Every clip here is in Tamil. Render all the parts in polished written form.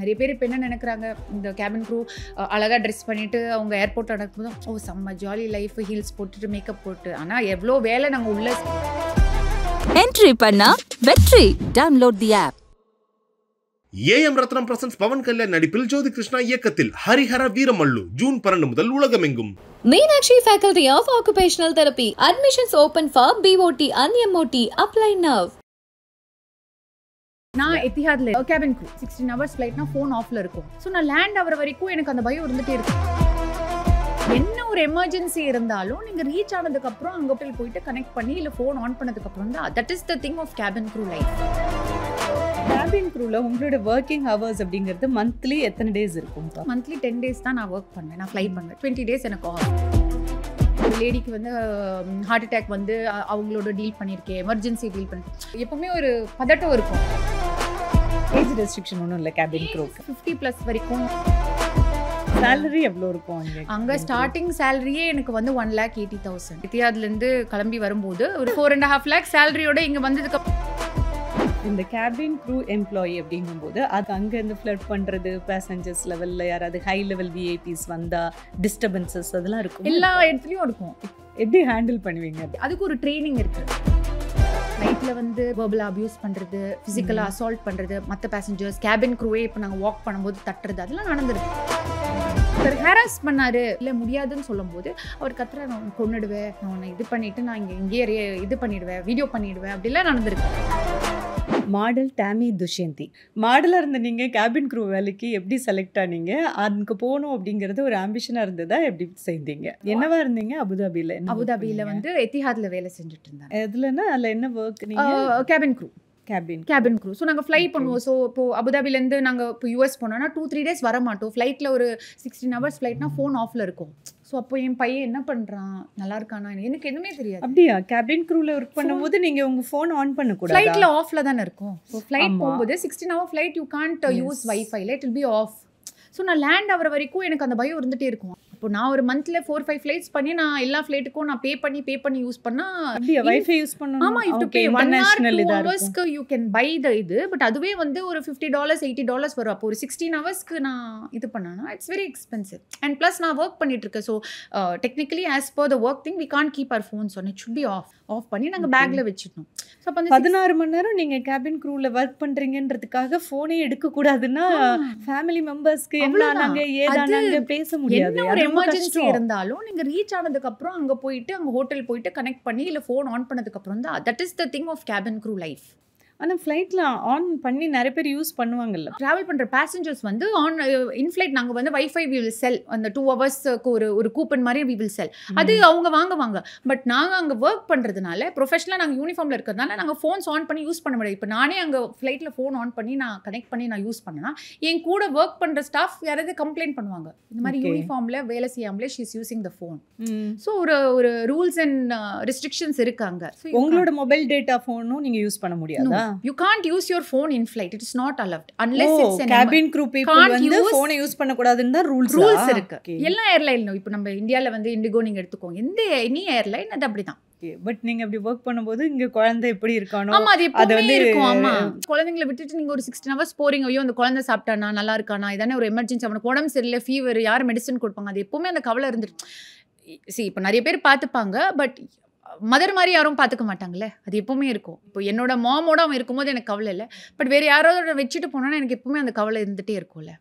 நிறைய பேர் இப்போ என்ன நினைக்கிறாங்க, இந்த கேபின் க்ரூ அழகாக ட்ரெஸ் பண்ணிவிட்டு அவங்க ஏர்போர்ட் நடக்கும்போது ஓ செம்ம ஜாலி லைஃப், ஹீல்ஸ் போட்டுட்டு மேக்கப் போட்டு. ஆனால் எவ்வளோ வேலை நாங்கள் உள்ள என்ட்ரி பண்ணா வெற்றி. Download the app. AM Ratnam presents Pavan Kalyan நடிப்பில் ஜோதி கிருஷ்ணா இயக்கத்தில் ஹரிஹர வீரமல்லு ஜூன் 12 முதல் உலகமெங்கும். Meenakshi Faculty of Occupational Therapy. Admissions open for BOT and MOT. Apply now. நான் எத்திஹாத்ல கேபின் க்ரூ 16 hours ஃப்ளைட்னா ஃபோன் ஆஃப்ல இருக்கும். ஸோ நான் லேண்ட் ஆகிற வரைக்கும் எனக்கு அந்த பயம் இருந்துகிட்டே இருக்கும். என்ன ஒரு எமர்ஜென்சி இருந்தாலும் நீங்கள் ரீச் ஆனதுக்கப்புறம் அங்கே போயிட்டு கனெக்ட் பண்ணி இல்லை ஃபோன் ஆன் பண்ணதுக்கப்புறம் தான் that is the thing of cabin crew life. Cabin க்ரூவில் உங்களோட ஒர்க்கிங் ஹவர்ஸ் அப்படிங்கிறது மந்த்லி எத்தனை டேஸ் இருக்கும்? மந்த்லி 10 days தான் நான் ஒர்க் பண்ணுவேன். நான் ஃப்ளை பண்ணுவேன். 20 days எனக்கு ஆஃப். ஒரு லேடிக்கு வந்து ஹார்ட் அட்டாக் வந்து அவங்களோட டீல் பண்ணியிருக்கேன், எமர்ஜென்சி டீல் பண்ணிருக்கேன். எப்பவுமே ஒரு பதட்டம் இருக்கும். ஏஜ் ரெஸ்ட்ரிக்ஷன் ஒன்றும் இல்லை கேபின் க்ரூக்கு. 50+ வரைக்கும். சேலரி எவ்வளோ இருக்கும் அங்கே ஸ்டார்டிங் சேலரியே எனக்கு வந்து 1,80,000. இத்தியாதுலேருந்து கிளம்பி வரும்போது ஒரு 4.5 lakh சேலரியோட இங்கே வந்ததுக்கு இந்த கேபின் க்ரூ எம்ப்ளாயி அப்படிங்கும்போது அது அங்கேருந்து ஃப்ளட் பண்ணுறது, பேசஞ்சர்ஸ் லெவலில் யாராவது ஹை லெவல் விஐபிஸ் வந்தால் டிஸ்டர்பன்சஸ் அதெல்லாம் இருக்கும். எல்லா இடத்துலையும் இருக்கும். எப்படி ஹேண்டில் பண்ணுவீங்க? அதுக்கு ஒரு ட்ரைனிங் இருக்குது. நைட்டில் வந்து வெர்பலாக அப்யூஸ் பண்ணுறது, ஃபிசிக்கலாக அசால்ட் பண்ணுறது, மற்ற பேசஞ்சர்ஸ் கேபின் க்ரூவே இப்போ நாங்கள் வாக் பண்ணும்போது தட்டுறது, அதெல்லாம் நடந்துருக்கு. அவர் ஹேராஸ் பண்ணாரு, இல்லை முடியாதுன்னு சொல்லும் போது அவர் கத்துற நான் கொன்னுடுவேன், நான் உன்னை இது பண்ணிவிட்டு நான் இங்கேயே இது பண்ணிடுவேன், வீடியோ பண்ணிடுவேன், அப்படிலாம் நடந்திருக்கு. Model Tommy Dushyanthi. மாடலாக இருந்த நீங்கள் கேபின் க்ரூ வேலைக்கு எப்படி செலக்ட் ஆனீங்க? அதுக்கு போகணும் அப்படிங்கிறது ஒரு ஆம்பிஷனாக இருந்ததா? எப்படி செய்தீங்க? என்னவா இருந்தீங்க? அபுதாபியில் வந்து எத்திஹாத்ல வேலை செஞ்சுட்டு இருந்தேன். எதுலன்னா அதில் என்ன ஒர்க்? நீங்கள் cabin crew. Cabin crew. So நாங்கள் ஃப்ளை பண்ணுவோம். ஸோ இப்போது அபுதாபிலேருந்து நாங்கள் இப்போ யூஎஸ் போனோம்னா 2-3 days வர மாட்டோம். ஃப்ளைட்டில் ஒரு 16 hours ஃப்ளைட்னா ஃபோன் ஆஃபில் இருக்கும். ஸோ அப்போ என் பையன் என்ன பண்ணுறான், நல்லா இருக்கானா, எனக்கு எதுவுமே தெரியாது. அப்படியா? கேபின் க்ரூவில் ஒர்க் பண்ணும்போது நீங்கள் உங்கள் ஃபோன் ஆன் பண்ணக்கூடாது. ஃப்ளைட்டில் ஆஃபில் தானே இருக்கும். ஸோ ஃப்ளைட் போகும்போது 16 hour flight you can't use wifi, it will be off. So நான் லேண்ட் ஆகிற வரைக்கும் எனக்கு அந்த பயம் இருந்துகிட்டே இருக்கும். இப்போ நான் ஒரு மந்த்ல 4-5 ஃப்ளைட்ஸ் பண்ணி நான் எல்லா ஃப்ளைட்டுக்கும் நான் பே பண்ணி யூஸ் பண்ணா வைஃபை யூஸ் பண்ணணும். ஆமா, you to pay 1 hour 2 hours you can buy the இது. பட் அதுவே வந்து ஒரு $50 $80 வரும். அப்போ ஒரு 16 hours நான் இது பண்ணனா it's very expensive. And plus நான் ஒர்க் பண்ணிட்டு இருக்கேன். So technically as per the work thing we can't keep our phones on. It should be off பண்ணி நாங்கள் பேக்ல வச்சுட்டோம். ஸோ அப்போ 16 மணி நேரம் நீங்கள் கேபின் க்ரூவில் ஒர்க் பண்ணுறீங்கன்றதுக்காக ஃபோனே எடுக்கக்கூடாதுன்னா ஃபேமிலி மெம்பர்ஸ்க்கு ஏதானாங்க பேச முடியாது. என்ன ஒரு எமர்ஜென்சி இருந்தாலும் நீங்கள் ரீச் ஆனதுக்கப்புறம் அங்கே போயிட்டு அங்கே ஹோட்டல் போயிட்டு கனெக்ட் பண்ணி இல்லை ஃபோன் ஆன் பண்ணதுக்கப்புறம் தான் that is the thing of cabin crew life. ஆனால் ஃப்ளைட்டில் ஆன் பண்ணி நிறைய பேர் யூஸ் பண்ணுவாங்கல்ல. ட்ராவல் பண்ணுற பேசஞ்சர்ஸ் வந்து இன்ஃப்ளைட் நாங்கள் வந்து வைஃபை வி வில் செல். அந்த 2 hours ஒரு கூப்பன் மாதிரி வி வில் செல். அது அவங்க வாங்குவாங்க. பட் நாங்கள் அங்கே ஒர்க் பண்ணுறதுனால ப்ரொஃபஷனலாக நாங்கள் யூனிஃபார்மில் இருக்கிறதுனால நாங்கள் ஃபோன்ஸ் ஆன் பண்ணி யூஸ் பண்ண முடியாது. இப்போ நானே அங்கே ஃப்ளைட்டில் ஃபோன் ஆன் பண்ணி நான் கனெக்ட் பண்ணி நான் யூஸ் பண்ணேன்னா என் கூட ஒர்க் பண்ணுற ஸ்டாஃப் யாராவது கம்ப்ளைண்ட் பண்ணுவாங்க, இந்த மாதிரி யூனிஃபார்மில் வேலை செய்யாமலே she is using the phone. So ஒரு ரூல்ஸ் அண்ட் ரெஸ்ட்ரிக்ஷன்ஸ் இருக்காங்க. உங்களோட மொபைல் டேட்டா ஃபோனும் நீங்கள் யூஸ் பண்ண முடியாது. You can't use your phone in flight. It is not allowed unless it's an cabin crew people வந்து phone யூஸ் பண்ண கூடாதுன்னு ரூல்ஸ் இருக்கு. எல்லா ஏர்லைன்லயும் இப்போ நம்ம இந்தியால வந்து இண்டிகோ நீங்க எடுத்துக்கோங்க, எந்த எனி ஏர்லைன் அது அப்படிதான். பட் நீங்க அப்படி வர்க் பண்ணும்போது இங்க குழந்தை எப்படி இருக்கானோ அது வந்து இருக்கும். ஆமா, குழந்தைங்களை விட்டுட்டு நீங்க ஒரு 16 hours போறீங்க. ஐயோ அந்த குழந்தை சாப்பிட்டானா, நல்லா இருக்கானா, இதானே ஒரு எமர்ஜென்சி, அவனுக்கு உடம்பு சரியில்லை, ஃபீவர், யார் மெடிசன் கொடுப்பாங்க, அது எப்பவுமே அந்த கவலை இருந்துட்டு. இப்போ நிறைய பேர் பார்த்துப்பாங்க, பட் மதர் மாதிரி யாரும் பார்த்துக்க மாட்டாங்களே, அது எப்பவுமே இருக்கும். இப்போ என்னோட மாமோட அவன் இருக்கும்போது எனக்கு கவலை இல்லை. பட் வேறு யாராவது வச்சுட்டு போனான்னா எனக்கு எப்பவுமே அந்த கவலை இருந்துகிட்டே இருக்கும்ல.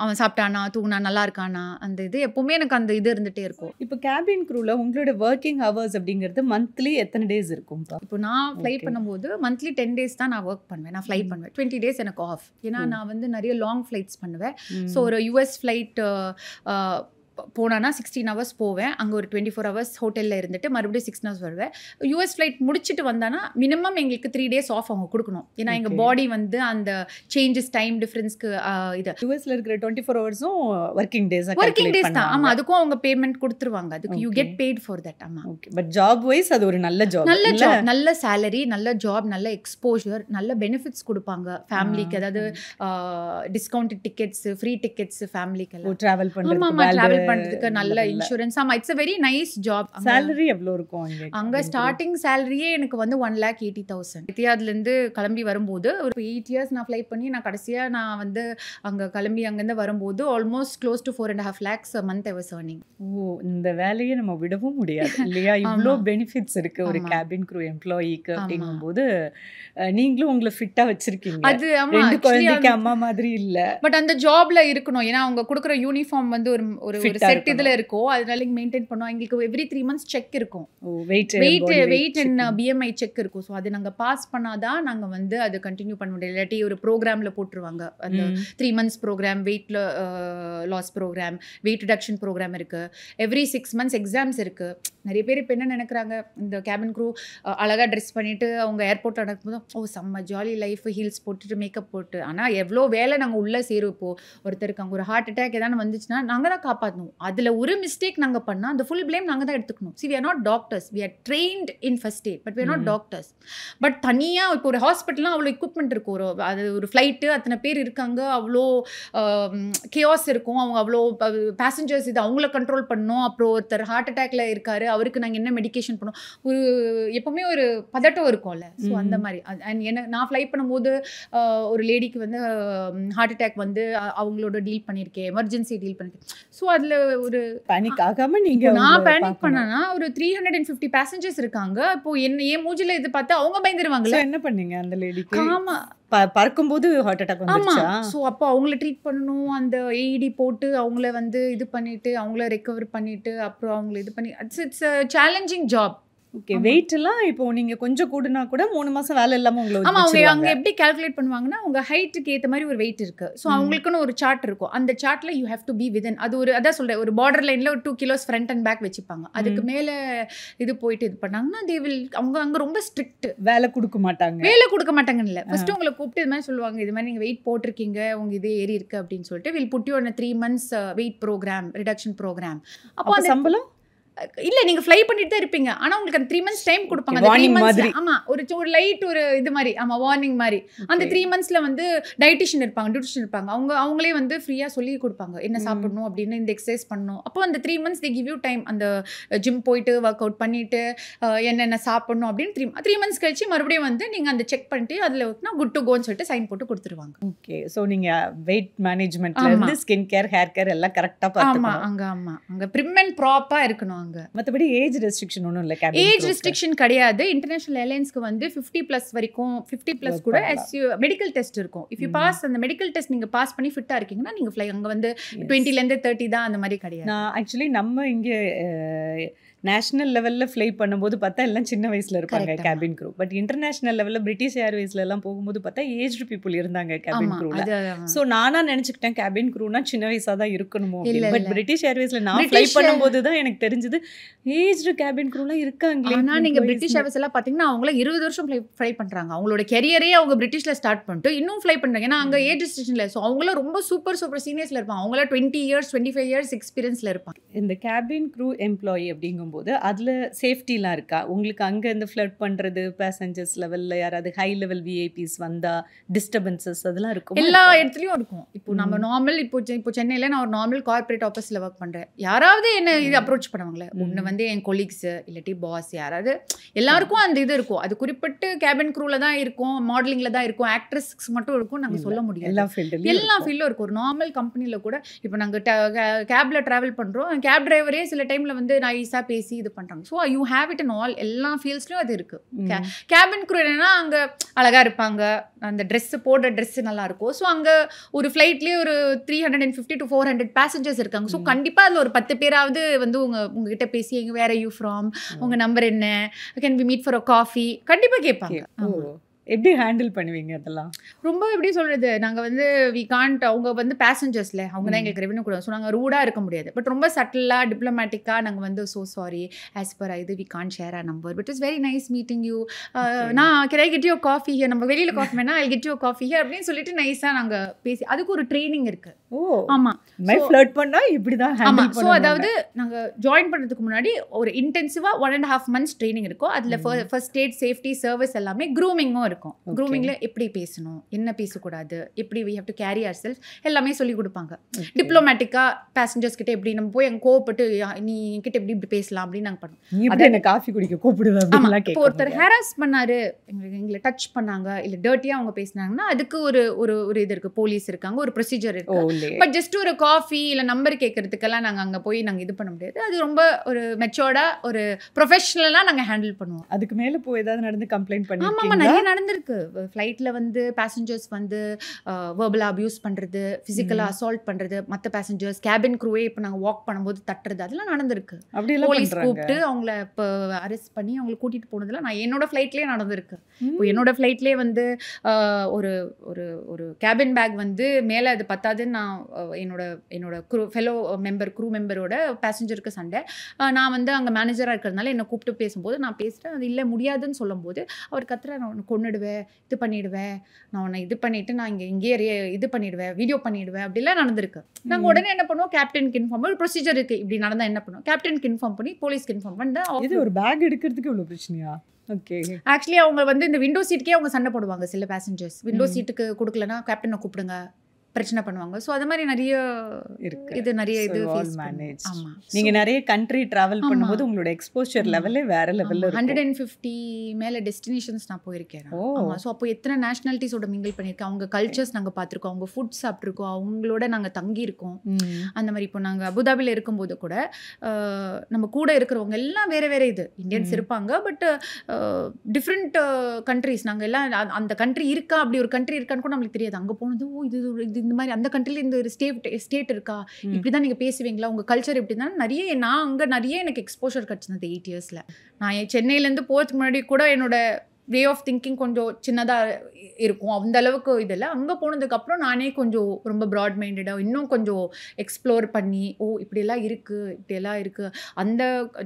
அவன் சாப்பிட்டானா, தூங்கினா, நல்லா இருக்கானா, அந்த இது எப்பவுமே எனக்கு அந்த இது இருந்துகிட்டே இருக்கும். இப்போ கேபின் க்ரூவில் உங்களோட ஒர்க்கிங் ஹவர்ஸ் அப்படிங்கிறது மந்த்லி எத்தனை டேஸ் இருக்கும்? இப்போ நான் ஃப்ளை பண்ணும்போது மந்த்லி 10 days தான் நான் ஒர்க் பண்ணுவேன். நான் ஃப்ளை பண்ணுவேன். 20 days எனக்கு ஆஃப். ஏன்னா நான் வந்து நிறைய லாங் ஃப்ளைட்ஸ் பண்ணுவேன். ஸோ ஒரு யூஎஸ் ஃப்ளைட் போனான்னா 16 hours போவேன். அங்கே ஒரு 24 hours ஹோட்டலில் இருந்துட்டு மறுபடியும் 6 hours வருவேன். யூஎஸ் ஃப்ளைட் முடிச்சுட்டு வந்தானா மினிமம் எங்களுக்கு 3 days ஆஃப் அவங்க கொடுக்கணும். ஏன்னா எங்கள் பாடி வந்து அந்த சேஞ்சஸ் டைம் டிஃப்ரென்ஸ்க்கு இது யூஎஸ்ல இருக்கிற 24 ஹவர்ஸும் ஒர்க்கிங் டேஸ் தான். ஆமாம், அதுக்கும் அவங்க பேமெண்ட் கொடுத்துருவாங்க. அதுக்கு you get paid for that. ஆமாம். ஓகே. பட் ஜாப் வைஸ் அது ஒரு நல்ல ஜாப், நல்ல சேலரி, நல்ல ஜாப், நல்ல எக்ஸ்போஷர், நல்ல பெனிஃபிட்ஸ் கொடுப்பாங்க ஃபேமிலிக்கு. அதாவது டிஸ்கவுண்டட் டிக்கெட்ஸ், ஃப்ரீ டிக்கெட்ஸ் ஃபேமிலிக்கு எல்லாம் ட்ராவல் பண்ணுறது பண்றதுக்கு நல்ல இன்சூரன்ஸ். ஆமா, it's a very nice job. salary எவ்வளவு இருக்கும் அங்க ஸ்டார்டிங் சேலரியே எனக்கு வந்து 1,80,000. இத்தியாதுல இருந்து கிளம்பி வரும்போது ஒரு 8 years நான் ஃப்ளை பண்ணி நான் கடைசியா நான் வந்து அங்க கிளம்பி அங்கிருந்து வரும்போது almost close to 4.5 lakhs a month I was earning. இந்த வேலையை நம்ம விடவும் முடியாது இல்லையா? இவ்வளோ பெனிஃபிட்ஸ் இருக்கு ஒரு கேபின் க்ரூ எம்ப்ளாயிக்கு அப்படிங்கும்போது நீங்களும் உங்களை ஃபிட்டா வச்சிருக்கீங்க. அது ஆமா, ரெண்டு குழந்தைக்கு அம்மா மாதிரி இல்ல. பட் அந்த ஜாப்ல இருக்கணும். ஏன்னா அவங்க கொடுக்குற யூனிஃபார்ம் வந்து ஒரு செட் இதுல இருக்கும். அதனால மெயின்டைன் பண்ணுவோம். எங்களுக்கு எவ்ரி 3 months செக் இருக்கும். வெயிட் அண்ட் BMI செக் இருக்கும். ஸோ அது நாங்க பாஸ் பண்ணாதான் நாங்க வந்து அது கண்டினியூ பண்ண முடியும். இல்லாட்டி ஒரு ப்ரோக்ராம்ல போட்டுருவாங்க. அந்த 3 months programme, weight loss programme, weight reduction programme இருக்கு. எவ்ரி 6 months எக்ஸாம்ஸ் இருக்கு. நிறைய பேர் இப்போ என்ன நினைக்கிறாங்க, இந்த கேபின் க்ரூ அழகா ட்ரெஸ் பண்ணிட்டு அவங்க ஏர்போர்ட்ல நடக்கும்போது செம்ம ஜாலி லைஃப், ஹீல்ஸ் போட்டுட்டு மேக்கப் போட்டு. ஆனால் எவ்வளோ வேலை நாங்கள் உள்ளே சேரும். இப்போ ஒருத்தருக்கு அங்கே ஒரு ஹார்ட் அட்டாக் ஏதாவது வந்துச்சுன்னா நாங்கள் தான் காப்பாற்றணும். அதில் ஒரு மிஸ்டேக் நாங்கள் பண்ணால் அந்த ஃபுல் பிளேம் நாங்கள் தான் எடுத்துக்கணும். We are not doctors, we are trained in first aid, but we are not doctors. பட் தனியாக இப்போ ஒரு ஹாஸ்பிட்டல்லாம் அவ்வளோ எக்யூப்மெண்ட் இருக்கும். அது ஒரு ஃப்ளைட்டு அத்தனை பேர் இருக்காங்க, அவ்வளோ கேஆஸ் இருக்கும். அவங்க அவ்வளோ பேசஞ்சர்ஸ் இது அவங்கள கண்ட்ரோல் பண்ணணும். அப்புறம் ஒருத்தர் ஹார்ட் அட்டாக்ல இருக்காரு, அவருக்கு நாங்கள் என்ன மெடிக்கேஷன் பண்ணோம். ஒரு எப்பவுமே ஒரு பதட்டம் இருக்கும்ல. ஸோ அந்த மாதிரி நான் ஃப்ளை பண்ணும்போது ஒரு லேடிக்கு வந்து ஹார்ட் அட்டாக் வந்து அவங்களோட டீல் பண்ணியிருக்கேன், எமர்ஜென்சி டீல் பண்ணியிருக்கேன். ஸோ அதில் ஒரு பேனிக் ஆகாம நீங்க நான் பேனிக் பண்ணனா ஒரு 350 பேசஞ்சர்ஸ் இருக்காங்க. இப்போ ஏன் மூஞ்சில இது பார்த்து அவங்க பயந்துருவாங்களே. என்ன பண்ணீங்க அந்த லேடிக்கு? ஆமா, பறக்கும்போது ஹார்ட் அட்டாக் வந்துருச்சா? ஸோ அப்போ அவங்கள ட்ரீட் பண்ணணும். அந்த AED போட்டு அவங்கள வந்து இது பண்ணிட்டு அவங்கள ரெக்கவர் பண்ணிட்டு அப்புறம் அவங்கள இது பண்ணி it's a challenging job. Okay, weight எல்லாம் இப்போ நீங்க கொஞ்சம் கூடுனா கூட 3 மாசம் வேலை இல்லாம உங்களுக்கு ஆமா, அவங்க அங்க எப்படி கால்குலேட் பண்ணுவாங்கன்னா உங்க ஹைட்டுக்கு ஏத்த மாதிரி ஒரு வெயிட் இருக்கு. ஸோ அவங்களுக்குன்னு ஒரு சார்ட் இருக்கும். அந்த சார்ட்ல you have to be within. அது ஒரு அதான் சொல்றேன், ஒரு பார்டர் லைன்ல ஒரு 2 kilos ஃப்ரண்ட் அண்ட் பேக் வச்சுப்பாங்க. அதுக்கு மேல இது போயிட்டு இது பண்ணாங்கன்னா தே வில் அவங்க அங்க ரொம்ப ஸ்ட்ரிக்ட். வேலை கொடுக்க மாட்டாங்க. வேலை கொடுக்க மாட்டாங்கன்னு இல்லை, ஃபர்ஸ்ட் உங்களை கூப்பிட்டு இது மாதிரி சொல்லுவாங்க, இது மாதிரி நீங்க வெயிட் போட்டிருக்கீங்க, உங்க இதே ஏறி இருக்கு அப்படின்னு சொல்லிட்டு will put you on 3 months weight programme, reduction programme. அப்போ அந்த சம்பளம் இல்ல, நீங்க ஃப்ளை பண்ணிட்டு தான் இருப்பீங்க. ஆனா உங்களுக்கு அந்த 3 months டைம் கொடுப்பாங்க. அந்த 3 months ஆமா ஒரு லைட் ஒரு இது மாதிரி, ஆமா வார்னிங் மாதிரி. அந்த 3 monthsல வந்து டயட்டிஷியன் இருப்பாங்க, நியூட்ரிஷன் இருப்பாங்க. அவங்களே வந்து ஃப்ரீயா சொல்லி கொடுப்பாங்க என்ன சாப்பிடணும் அப்படின்னு, இந்த எக்ஸசைஸ் பண்ணணும். அப்போ அந்த 3 months they give you time. அந்த ஜிம் போயிட்டு ஒர்க் அவுட் பண்ணிட்டு என்னென்ன சாப்பிடணும் அப்படின்னு 3 months கழிச்சு மறுபடியும் வந்து நீங்க அந்த செக் பண்ணிட்டு அதுல குட் டு கோன்னு சொல்லிட்டு சைன் போட்டு கொடுத்துருவாங்க. ஓகே, சோ நீங்க வெயிட் மேனேஜ்மெண்ட்ல இருந்து ஸ்கின் கேர், ஹேர் கேர் எல்லாம் கரெக்ட்டா பார்த்துக்கணும். ஆமா அங்க பிரிம் அண்ட் ப்ராப்பரா இருக்கணும். மத்தபடி ஏஜ் ரெஸ்ட்ரிக்ஷன் ஒண்ணும் இல்ல. ஏஜ் ரெஸ்ட்ரிக்ஷன் கிடையாது. இன்டர்நேஷனல் ஏர்லைன்ஸ்க்கு வந்து 50+ வரைக்கும், 50+ கூட மெடிக்கல் டெஸ்ட் இருக்கும். இஃப் யூ பாஸ் அந்த மெடிக்கல் டெஸ்ட் நீங்க பாஸ் பண்ணி ஃபிட்டா இருக்கீங்கன்னா நீங்க ஃப்ளை. அங்க வந்து 20ல இருந்து 30 தான், அந்த மாதிரி கிடையாது. நான் ஆக்சுவலி நம்ம இங்க நேஷனல் லெவல்ல ஃப்ளை பண்ணும்போது பார்த்தா எல்லாம் சின்ன வயசுல இருப்பாங்க கேபின் க்ரூ. பட் இன்டர்நேஷனல் லெவல்ல பிரிட்டிஷ் ஏர்வேஸ்ல எல்லாம் போகும்போது பார்த்தா ஏஜ்டு பீப்புள் இருந்தாங்க கேபின் க்ரூல. ஸோ நானா நினைச்சுக்கிட்டேன் கேபின் க்ரூனா சின்ன வயசா தான் இருக்கணுமோ. பட் பிரிட்டிஷ் ஏர்வேஸ்ல நான் ஃப்ளை பண்ணும்போது தான் எனக்கு தெரிஞ்சது ஏஜ்டு கேபின் க்ரூலாம் இருக்காங்க. ஆனா நீங்க பிரிட்டிஷ் ஏர்வேஸ் எல்லாம் பாத்தீங்கன்னா அவங்கள 20 வருஷம் ஃப்ளை பண்றாங்க. அவங்களோட கெரியரே அவங்க பிரிட்டிஷ்ல ஸ்டார்ட் பண்ணிட்டு இன்னும் ஃப்ளை பண்றாங்க. ஏன்னா அங்க ஏஜ் ரெஸ்ட்ரிக்ஷன்ல. ஸோ அவங்கள ரொம்ப சூப்பர் சீனியர்ஸ்ல இருப்பாங்க. அவங்கள 20 years 25 years எக்ஸ்பீரியன்ஸ்ல இருப்பாங்க. இந்த கேபின் க்ரூ எம்ப்ளாயி அப்படிங்கும்போது அதுல சேஃப்டிலாம் இருக்கா உங்களுக்கு? அங்க இந்த ஃப்ளட் பண்றது, பேசஞ்சர்ஸ் லெவல்ல யாராவது ஹை லெவல் விஐபிஸ் வந்தா டிஸ்டர்பன்சஸ் அதெல்லாம் இருக்கும்? எல்லா இடத்துலயும் இருக்கும். இப்போ நம்ம நார்மல் இப்போ சென்னையில நான் ஒரு நார்மல் கார்பரேட் ஆஃபீஸ்ல ஒர்க் பண்றேன். யாராவது என்ன இது அப்ரோச் பண்ணுவாங்களே, ஒன்று வந்து என் கொலீக்ஸ் இல்லாட்டி பாஸ் யாராவது, எல்லாருக்கும் அந்த இது இருக்கும். அது குறிப்பிட்டு கேபின் க்ரூல தான் இருக்கும், மாடலிங்ல தான் இருக்கும், ஆக்ட்ரஸ்க்கு மட்டும் இருக்கும் நாங்க சொல்ல முடியாது. எல்லா ஃபீல்டும் இருக்கும். ஒரு நார்மல் கம்பெனில கூட இப்போ நாங்க கேப்ல டிராவல் பண்றோம், கேப் டிரைவரே சில டைம்ல வந்து நைஸா பேசி இது பண்றாங்க. So you have it in all, எல்லா ஃபீல்ட்ஸ்லயும் அது இருக்கு. கேபின் க்ரூ என்னன்னா அங்க அழகா இருப்பாங்க, அந்த ட்ரெஸ் போடுற ட்ரெஸ் நல்லா இருக்கும். ஸோ அங்க ஒரு ஃப்ளைட்லயே ஒரு 350 to 400 பேசஞ்சர்ஸ் இருக்காங்க. ஸோ கண்டிப்பா அதுல ஒரு 10 பேராவது வந்து உங்ககிட்ட பேசி எங்க வேர் ஆர் யூ ஃப்ரம், உங்க நம்பர் என்ன, can we meet for a coffee கண்டிப்பா கேட்பாங்க. எப்படி ஹேண்டில் பண்ணுவீங்க அதெல்லாம்? ரொம்ப எப்படி சொல்றது, நாங்க வந்து வி காண்ட், அவங்க வந்து பேசஞ்சர்ஸ்ல அவங்க தான் எங்களுக்கு ரெவென்யூ கொடுவாங்க. ஸோ நாங்க ரூடா இருக்க முடியாது. பட் ரொம்ப சட்டிலா டிப்ளமேட்டிக்கா நாங்க வந்து ஸோ சாரி ஆஸ் பர் இது we can't share our number, but it's very nice meeting you, நான் can I get you coffee here, நம்ம வெளியில காஃபி வேணா I get you coffee here அப்படின்னு சொல்லிட்டு நைஸா நாங்க பேசி, அதுக்கு ஒரு ட்ரைனிங் இருக்கு. ஆமா, மை ஃப்ளர்ட் பண்ணா இப்படி தான் ஹேண்டில் பண்ணணும். ஸோ அதாவது நாங்க ஜாயின் பண்றதுக்கு முன்னாடி ஒரு இன்டென்சிவா 1.5 months ட்ரைனிங் இருக்கும். அதுல ஃபர்ஸ்ட் எய்ட், சேஃப்டி, சர்வீஸ் எல்லாமே, க்ரூமிங்கும் இருக்கும். இருக்கும். க்ரூமிங்கில் எப்படி பேசணும், என்ன பேசக்கூடாது, எப்படி we have to carry ourselves எல்லாமே சொல்லி கொடுப்பாங்க. டிப்ளமேட்டிக்காக பேசஞ்சர்ஸ் கிட்ட எப்படி நம்ம போய் அங்கே கோவப்பட்டு நீ என்கிட்ட எப்படி இப்படி பேசலாம் அப்படின்னு நாங்கள் பண்ணுவோம். அதை என்ன காஃபி குடிக்க கூப்பிடுவேன். இப்போ ஒருத்தர் ஹராஸ் பண்ணாரு, எங்களை டச் பண்ணாங்க, இல்லை டர்ட்டியாக அவங்க பேசினாங்கன்னா அதுக்கு ஒரு இது இருக்குது, போலீஸ் இருக்காங்க, ஒரு ப்ரொசீஜர் இருக்குது. பட் ஜஸ்ட் ஒரு காஃபி இல்லை நம்பர் கேட்கறதுக்கெல்லாம் நாங்கள் அங்கே போய் நாங்கள் இது பண்ண முடியாது. அது ரொம்ப ஒரு மெச்சோர்டாக ஒரு ப்ரொஃபஷனலாக நாங்கள் ஹேண்டில் பண்ணுவோம். அதுக்கு மேலே போய் ஏதாவது நடந்து கம்ப்ளைண்ட் பண்ணி? ஆமாம், நிறைய நடந்திருக்கு. ஃப்ளைட்டில் வந்து பேசஞ்சர்ஸ் வந்து வெர்பலாக அப்யூஸ் பண்ணுறது, ஃபிசிக்கலாக அசால்ட் பண்ணுறது, மற்ற பேசஞ்சர்ஸ் கேபின் க்ரூவே இப்போ நாங்கள் வாக் பண்ணும்போது தட்டுறது, அதெல்லாம் நடந்திருக்கு. போலீஸ் கூப்பிட்டு அவங்கள இப்போ அரெஸ்ட் பண்ணி அவங்களை கூட்டிகிட்டு போனதெல்லாம் நான் என்னோட ஃப்ளைட்லேயே நடந்திருக்கு. இப்போ என்னோட ஃப்ளைட்லேயே வந்து ஒரு ஒரு ஒரு கேபின் பேக் வந்து மேலே அது பத்தாதுன்னு நான் என்னோட க்ரூ மெம்பரோட பேசஞ்சருக்கு சண்டை. நான் வந்து அங்கே மேனேஜராக இருக்கிறதுனால என்னை கூப்பிட்டு பேசும்போது நான் பேசுகிறேன், அது இல்லை முடியாதுன்னு சொல்லும்போது அவர் கத்துற, நான் உன்னை கொன்னுடுவேன், இது பண்ணிடுவேன், நான் உன்னை இது பண்ணிவிட்டு நான் இங்கேயே இது பண்ணிடுவேன், வீடியோ பண்ணிடுவேன், அப்படிலாம் நடந்திருக்கு. நாங்கள் உடனே என்ன பண்ணுவோம், கேப்டனுக்கு இன்ஃபார்ம், ஒரு ப்ரொசீஜர் இருக்குது, இப்படி நடந்தால் என்ன பண்ணுவோம், கேப்டனுக்கு இன்ஃபார்ம் பண்ணி போலீஸ்க்கு இன்ஃபார்ம் பண்ணி. இது ஒரு பேக் எடுக்கிறதுக்கு இவ்வளோ பிரச்சனையா? ஓகே. ஆக்சுவலி அவங்க வந்து இந்த விண்டோ சீட்டுக்கே அவங்க சண்டை போடுவாங்க. சில பேசஞ்சர்ஸ் விண்டோ சீட்டுக்கு கொடுக்கலன்னா கேப்டனை கூப்பிடுங்க, பிரச்சனை பண்ணுவாங்க. ஸோ அது மாதிரி நிறைய இருக்கு. இது நிறைய இது மேனேஜ். ஆமாம், நீங்கள் நிறைய கண்ட்ரி ட்ராவல் பண்ணும்போது உங்களோட எக்ஸ்போஷர் லெவலே வேற லெவலில் 150 மேலே டெஸ்டினேஷன்ஸ் நான் போயிருக்கேன். ஆமாம். ஸோ அப்போ எத்தனை நேஷனாலிட்டிஸோட மிங்கிள் பண்ணியிருக்கேன். அவங்க கல்ச்சர்ஸ் நாங்கள் பார்த்துருக்கோம், அவங்க ஃபுட் சாப்பிட்ருக்கோம், அவங்களோட நாங்கள் தங்கியிருக்கோம். அந்த மாதிரி இப்போ நாங்கள் அபுதாபியில் இருக்கும்போது கூட நம்ம கூட இருக்கிறவங்க எல்லாம் வேறு வேறு இது இந்தியன்ஸ் இருப்பாங்க. But different countries. நாங்கள் எல்லாம் அந்த கண்ட்ரி இருக்கா, அப்படி ஒரு கண்ட்ரி இருக்கான்னு கூட நம்மளுக்கு தெரியாது. அங்கே போனது இது இந்த மாதிரி அந்த கண்ட்ரில இந்த ஒரு ஸ்டேட் இருக்கா, இப்படிதான் நீங்க பேசுவீங்களா, உங்க கல்ச்சர் இப்படி தான். நான் அங்க நிறைய எனக்கு எக்ஸ்போஷர் கிடைச்சது 8 இயர்ஸ்ல. நான் சென்னையிலேருந்து போகிறதுக்கு முன்னாடி கூட என்னோட வே ஆஃப் திங்கிங் கொஞ்சம் சின்னதாக இருக்கும், அந்த அளவுக்கு இதில். அங்கே போனதுக்கப்புறம் நானே கொஞ்சம் ரொம்ப ப்ராட் மைண்டடாக இன்னும் கொஞ்சம் எக்ஸ்ப்ளோர் பண்ணி, இப்படியெல்லாம் இருக்குது. அந்த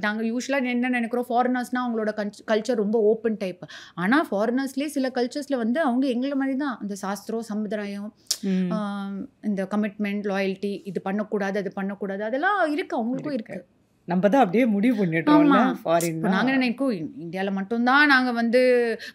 நாங்கள் யூஸ்வலாக என்ன நினைக்கிறோம், ஃபாரினர்ஸ்னால் அவங்களோட கல்ச்சர் ரொம்ப ஓப்பன் டைப். ஆனால் ஃபாரினர்ஸ்லேயே சில கல்ச்சர்ஸில் வந்து அவங்க எங்களை மாதிரி தான், அந்த சாஸ்திரம் சம்பிரதாயம், இந்த கமிட்மெண்ட், லாயல்ட்டி, இது பண்ணக்கூடாது அது பண்ணக்கூடாது, அதெல்லாம் இருக்குது, அவங்களுக்கும் இருக்குது. நம்ம தான் அப்படியே முடிவு பண்ணிடுறோம். நாங்கள் நினைக்கோம் இந்தியாவில் மட்டும்தான் நாங்கள் வந்து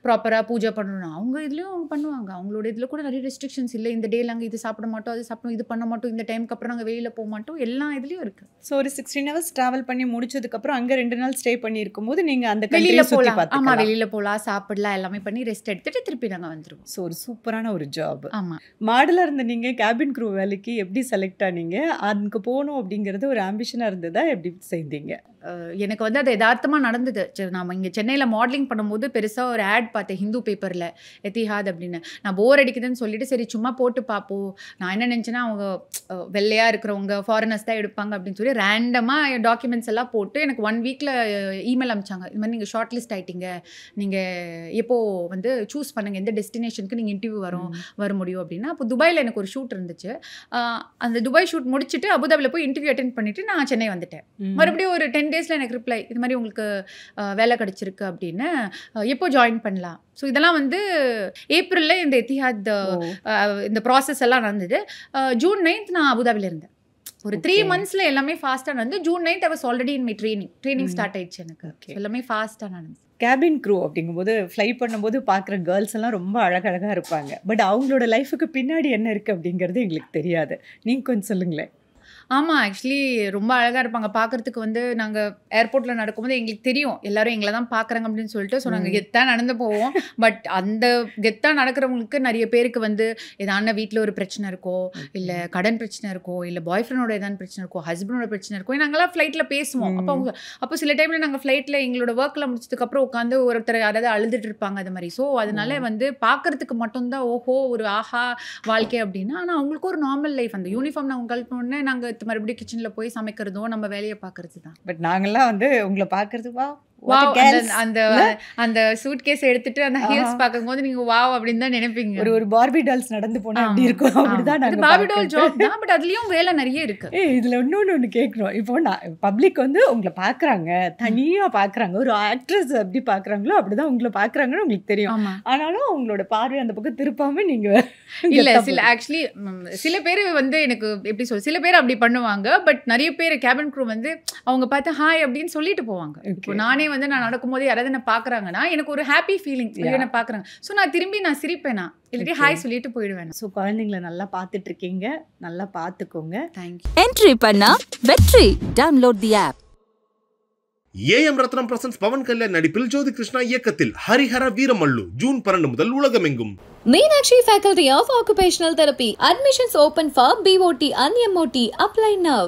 ப்ராப்பராக பூஜை பண்ணணும். அவங்க இதுலேயும் அவங்க பண்ணுவாங்க. அவங்களோட இதில் கூட நிறைய ரெஸ்ட்ரிக்ஷன்ஸ் இல்லை. இந்த டேல நாங்கள் இது சாப்பிட மாட்டோம், அது சாப்பிடணும், இது பண்ண மாட்டோம், இந்த டைமுக்கு அப்புறம் நாங்கள் வெளியில் போக மாட்டோம், எல்லா இதுலேயும் இருக்குது. ஸோ ஒரு 16 hours ட்ராவல் பண்ணி முடிச்சதுக்கப்புறம் அங்கே 2 நாள் ஸ்டே பண்ணி இருக்கும்போது நீங்கள் அந்த வெளியில் போகலாம். ஆமாம், வெளியில் போகலாம், சாப்பிடலாம், எல்லாமே பண்ணி ரெஸ்ட் எடுத்துகிட்டு திருப்பி நாங்கள் வந்துடுவோம். ஸோ ஒரு சூப்பரான ஒரு ஜாப். ஆமாம். மாடலாக இருந்த நீங்கள் கேபின் க்ரூ வேலைக்கு எப்படி செலக்ட் ஆனீங்க? அதுக்கு போகணும் அப்படிங்கிறது ஒரு ஆம்பிஷனாக இருந்ததா? எப்படி செய்தீங்க? எனக்கு வந்து அது யதார்த்தமாக நடந்தது. நாம் இங்கே சென்னையில் மாடலிங் பண்ணும்போது பெருசாக ஒரு ஆட் பார்த்தேன் ஹிந்து பேப்பரில், எத்திஹாத் அப்படின்னு. நான் போர் அடிக்குதுன்னு சொல்லிட்டு சரி சும்மா போட்டு பார்ப்போம். நான் என்ன நினச்சேன்னா அவங்க வெள்ளையாக இருக்கிறவங்க ஃபாரினர்ஸ் தான் எடுப்பாங்க அப்படின்னு சொல்லி ரேண்டமாக டாக்குமெண்ட்ஸ் எல்லாம் போட்டு எனக்கு 1 வீக்கில் இமெயில் அனுப்பிச்சாங்க. இது மாதிரி நீங்கள் ஷார்ட் லிஸ்ட் ஆகிட்டீங்க, நீங்கள் எப்போ வந்து சூஸ் பண்ணுங்கள், எந்த டெஸ்டினேஷனுக்கு நீங்கள் இன்டர்வியூ வர முடியும் அப்படின்னா. அப்போ துபாயில் எனக்கு ஒரு ஷூட் இருந்துச்சு. அந்த துபாய் ஷூட் முடிச்சுட்டு அபுதாபியில் போய் இன்டர்வியூ அட்டென்ட் பண்ணிவிட்டு நான் சென்னை வந்துட்டேன். மறுபடியும் ஒரு 10 days எனக்கு ரிப்ளை, இது மாதிரி உங்களுக்கு வேலை கிடச்சிருக்கு அப்படின்னு, எப்போ ஜாயின் பண்ணலாம். ஸோ இதெல்லாம் வந்து ஏப்ரலில் இந்த எத்திஹாத் இந்த ப்ராசஸ் எல்லாம் நடந்தது. June 9th நான் அபுதாபியில் இருந்தேன். ஒரு 3 months எல்லாமே ஃபாஸ்ட்டாக நடந்து. June 9th I was already in my training start ஆயிடுச்சு எனக்கு. எல்லாமே ஃபாஸ்ட்டாக நடந்து. கேபின் க்ரூ அப்படிங்கும்போது ஃப்ளை பண்ணும்போது பார்க்குற கேர்ள்ஸ் எல்லாம் ரொம்ப அழகழகாக இருப்பாங்க. பட் அவங்களோட லைஃபுக்கு பின்னாடி என்ன இருக்குது அப்படிங்கிறது எங்களுக்கு தெரியாது. நீங்கள் கொஞ்சம் சொல்லுங்களேன். ஆமாம், ஆக்சுவலி ரொம்ப அழகாக இருப்பாங்க பார்க்குறதுக்கு. வந்து நாங்கள் ஏர்போர்ட்டில் நடக்கும்போது எங்களுக்கு தெரியும் எல்லாரும் எங்களை தான் பார்க்குறாங்க அப்படின்னு சொல்லிட்டு. ஸோ நாங்கள் கெத்தாக நடந்து போவோம். பட் அந்த கெத்தாக நடக்கிறவங்களுக்கு நிறைய பேருக்கு வந்து ஏதான வீட்டில் ஒரு பிரச்சனை இருக்கோ, இல்லை கடன் பிரச்சனை இருக்கோ, இல்லை பாய் ஃப்ரெண்டோட ஏதாவது பிரச்சனை இருக்கோ, ஹஸ்பண்டோட பிரச்சனை இருக்கோ. நாங்களாம் ஃப்ளைட்டில் பேசுவோம். அப்போ சில டைமில் நாங்கள் ஃப்ளைட்டில் எங்களோட ஒர்க்கில் முடிச்சதுக்கப்புறம் உட்காந்து ஒருத்தர் அதாவது அழுதுட்டு இருப்பாங்க அது மாதிரி. ஸோ அதனால வந்து பார்க்குறதுக்கு மட்டும்தான் ஓஹோ ஒரு ஆஹா வாழ்க்கை அப்படின்னா. ஆனால் அவங்களுக்கு ஒரு நார்மல் லைஃப். அந்த யூனிஃபார்ம் நாங்கள் கழட்டினோடனே நாங்கள் மறுபடியும் கிச்சனில் போய் சமைக்கிறதும் நம்ம வேலையை பார்க்கறது தான். பட் நாங்கெல்லாம் வந்து உங்களை பார்க்கறதுக்கு அந்த சூட்கேஸ் எடுத்துட்டு அந்த ஹீல்ஸ் பார்க்கும்போது நீங்க வாவ் அப்படின்னு தான் நினைப்பீங்க. ஒரு பார்பி டால்ஸ் நடந்து போனா அப்படி இருக்கும். அப்படிதான் நாங்க பார்பி டால் ஜாப் தான். பட் அதுலயும் வேலை நிறைய இருக்கு. இதுல ஒண்ணு கேட்கணும். இப்போ பப்ளிக் வந்து உங்களை பாக்குறாங்க, தனியா பாக்குறாங்க. ஒரு ஆக்ட்ரஸ் எப்படி பாக்குறாங்களோ அப்படிதான் உங்களை பாக்குறாங்கன்னு உங்களுக்கு தெரியும். ஆனாலும் உங்களோட பார்வை அந்த பக்கம் திருப்பாம நீங்க இல்ல சில ஆக்சுவலி சில பேர் வந்து எனக்கு எப்படி சொல்ல, சில பேர் அப்படி பண்ணுவாங்க. பட் நிறைய பேர் கேபின் க்ரூ வந்து அவங்க பார்த்து ஹாய் அப்படின்னு சொல்லிட்டு போவாங்க. இப்போ நானே வந்து நான் நடக்கும்போது யாராவது என்ன பாக்குறாங்கன்னா எனக்கு ஒரு ஹாப்பி ஃபீலிங், என்ன பாக்குறாங்க. ஸோ நான் திரும்பி நான் சிரிப்பேனா, இல்லாட்டி ஹாய் சொல்லிட்டு போயிடுவேன். ஸோ குழந்தைங்களை நல்லா பார்த்துட்டு இருக்கீங்க, நல்லா பார்த்துக்கோங்க. தேங்க்யூ. என்ட்ரி பண்ணா வெற்றி. Download the app. AM Ratnam presents Pavan Kalyan நடிப்பில் ஜோதி கிருஷ்ணா இயக்கத்தில் ஹரிஹர வீரமல்லு ஜூன் 12 முதல் உலகமெங்கும். Meenakshi Faculty of Occupational Therapy. Admissions open for BOT and MOT. Apply now.